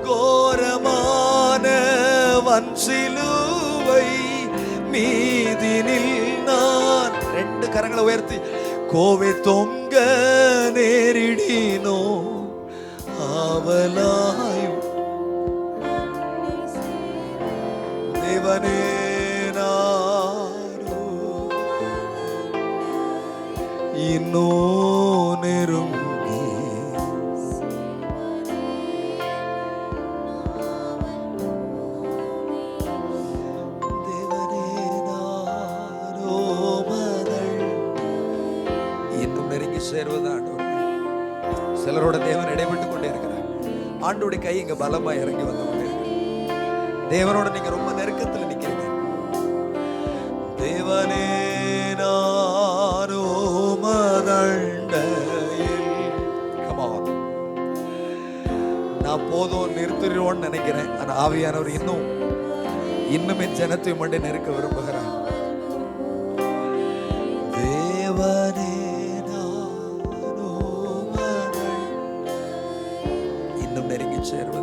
கோரமான வன்சிலுவை மீதினில் நான் 2 கரங்களை உயர்த்தி கோவை தொங்க நேரிடினோ ஆவலாயும் தேவனே நாரோ இன்னோ நெருங்கி தேவனே நாரோ மதள் இன்னும் நெருங்கி சேர்வதான். சிலரோட தேவன் இடைப்பட்டு கொண்டே இருக்கிறார். ஆண்டோட கை இங்க பலமா இறங்கி வந்து கொண்டே இருக்கு. தேவனோட நீங்க ரொம்ப நெருக்கத்துல நிக்கிறீங்க. தேவனே நானோ மதண்டையில். Come on. நான் போதும் நிறுத்திடுவோன்னு நினைக்கிறேன். ஆனா ஆவியானவர் இன்னும் என் ஜனத்தை மட்டும் நெருக்க விரும்புகிறார். தேவனே நெருங்கி சேர்வது